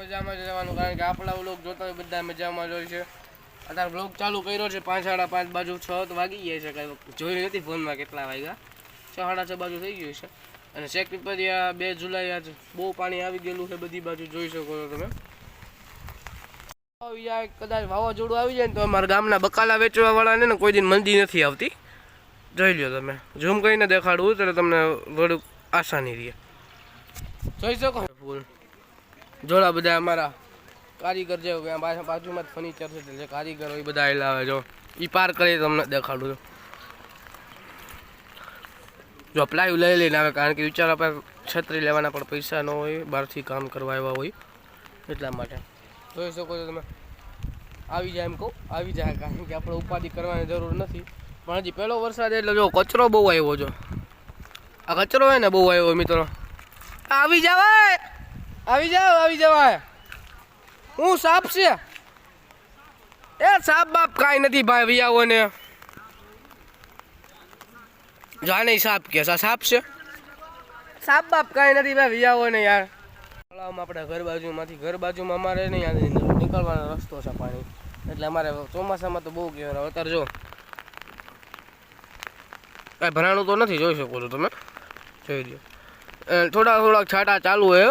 મજામાં જવાનું, કારણ કે આપણા વ્લોગ જોતા હોય બધા મજામાં જ હોય છે. અત્યારે વ્લોગ ચાલુ કર્યો છે 5 સાડા 5 બાજુ 6 તો વાગી ગયા છે, કાંઈ જોયું નથી ફોનમાં કેટલા વાગ્યા, 6 સાડા 6 બાજુ થઈ ગયું છે. અને સેક્રેટરીયા 2 જુલાઈ આજ બહુ પાણી આવી ગયેલું છે બધી બાજુ, જોઈ શકો છો તમે. આવી જાય કદાચ વાવાઝોડું આવી જાય ને તો અમારા ગામના બકાલા વેચવા વાળાને ને કોઈ દિન મંદી નથી આવતી. જોઈ લો તમે, ઝૂમ કરીને દેખાડવું એટલે તમને થોડુંક આસાની રહે. જોઈ શકો ફૂલ જોડા બધા અમારા કારીગર છે, બાજુમાં જ ફર્નિચર છે, જે કારીગર હોય બધા આવેલા આવે. જો એ પાર કરી તમને દેખાડું છું. જો પ્લાય લઈ લઈને આવે, કારણ કે વિચાર આપણે છત્રી લેવાના પણ પૈસા ન હોય, બહારથી કામ કરવા આવ્યા હોય એટલા માટે. જોઈ શકો છો તમે, આવી જાય એમ કહું આવી જાય, કારણ કે આપણે ઉપાધિ કરવાની જરૂર નથી. પણ હજી પહેલો વરસાદ એટલે જો કચરો બહુ આવ્યો. જો આ કચરો હોય ને બહુ આવ્યો મિત્રો. આવી જવાય, આવી જાવ, આવી જવાય. હું સાપ છે એ સાપ બાપ કાંઈ નથી ભાઈ, વિયાવો ને જાણે સાપ કે સાપ છે, સાપ બાપ કાંઈ નથી ભાઈ, વિયાવો ને યાર. આપણે ઘર બાજુમાં અમારે નહીં નીકળવાનો રસ્તો છે પાણી, એટલે અમારે ચોમાસામાં તો બહુ કહેવાય. અત્યારે જો કાંઈ ભરાણું તો નથી, જોઈ શકો છો તમે, જોઈ લો. થોડાક છાંટા ચાલુ હોય,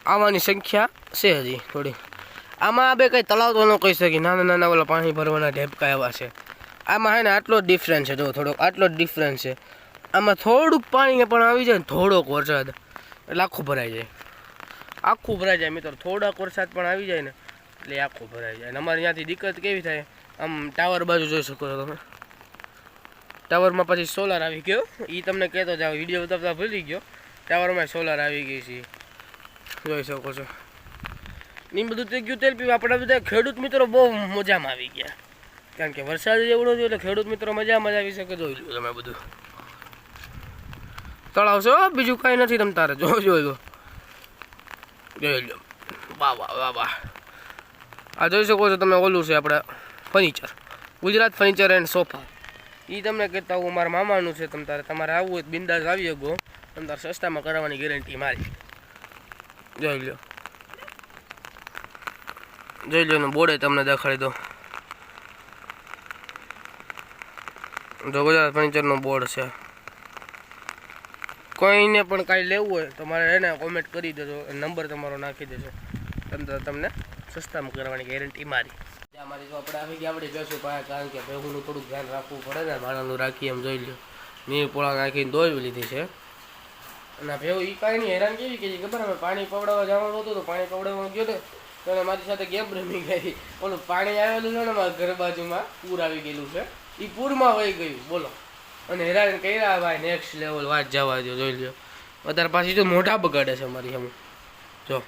આવવાની સંખ્યા છે હજી થોડી. આમાં બે કંઈ તળાવ તો ન કહી શકી, નાના નાના ઓલા પાણી ભરવાના ઢેપકા એવા છે. આમાં હે ને આટલો જ ડિફરન્સ છે, જો થોડોક આટલો જ ડિફરન્સ છે. આમાં થોડુંક પાણી પણ આવી જાય ને, થોડોક વરસાદ એટલે આખું ભરાઈ જાય, આખું ભરાઈ જાય મિત્રો. થોડાક વરસાદ પણ આવી જાય ને એટલે આખું ભરાઈ જાય. અને અમારે ત્યાંથી દિક્કત કેવી થાય, આમ ટાવર બાજુ જોઈ શકો છો તમે, ટાવરમાં પછી સોલાર આવી ગયો. એ તમને કહેતો જાવ, વિડીયો બતાવતા ભૂલી ગયો. ટાવરમાં સોલાર આવી ગઈ છે, જોઈ શકો છો. ને બધું થઈ ગયું તેલ પીવા. આપણે બધા ખેડૂત મિત્રો બહુ મજામાં આવી ગયા, કારણ કે વરસાદ એવડો થયો એટલે ખેડૂત મિત્રો મજામાં જ આવી શકે. જોઈ લો તમે, બધું તળાવ છે, બીજું કાંઈ નથી. તમે તારે જોઈ લો, જોઈ લો. વાહ વાહ વાહ વાહ. આ જોઈ શકો છો તમે, ઓલું છે આપણે furniture, Gujarat furniture and sofa. એ તમને કહેતા હું મારા મામાનું છે. તમારે આવવું હોય તો બિંદાસ આવી શકો. તમારે સસ્તામાં કરાવવાની ગેરંટી મારી. જોઈ લો, જોઈ લો. બોર્ડે તમને દેખાડી દો, જો ગુજરાત ફર્નિચરનો બોર્ડ છે. કોઈને પણ કાંઈ લેવું હોય તો મારે એને કોમેન્ટ કરી દેજો, નંબર તમારો નાખી દેજો, તમને સસ્તામાં કરવાની ગેરંટી મારી. અમારી તો આપણે આવી ગયા, આપણે બેસું પાયા, કારણ કે ભેગુંનું થોડુંક ધ્યાન રાખવું પડે ને, ભાડાનું રાખીએ એમ. જોઈ લો, નીર પોળા નાખીને દોઈ લીધી છે. અને ભેવું એ કાંઈ નહીં, હેરાન કેવી કે ખબર, અમે પાણી પવડાવવા જવાનું હતું તો પાણી પવડાવવા ગયો તો એને મારી સાથે ગેમ રમી ગઈ. ઓલું પાણી આવેલું છે ને મારા ઘર બાજુમાં, પૂર આવી ગયેલું છે, એ પૂરમાં વહી ગયું બોલો. અને હેરાન કર્યા ભાઈ, નેક્સ્ટ લેવલ વાત જવા દો. જોઈ લો, અત્યારે પાછી તો મોઢા બગાડે છે અમારી. હું જો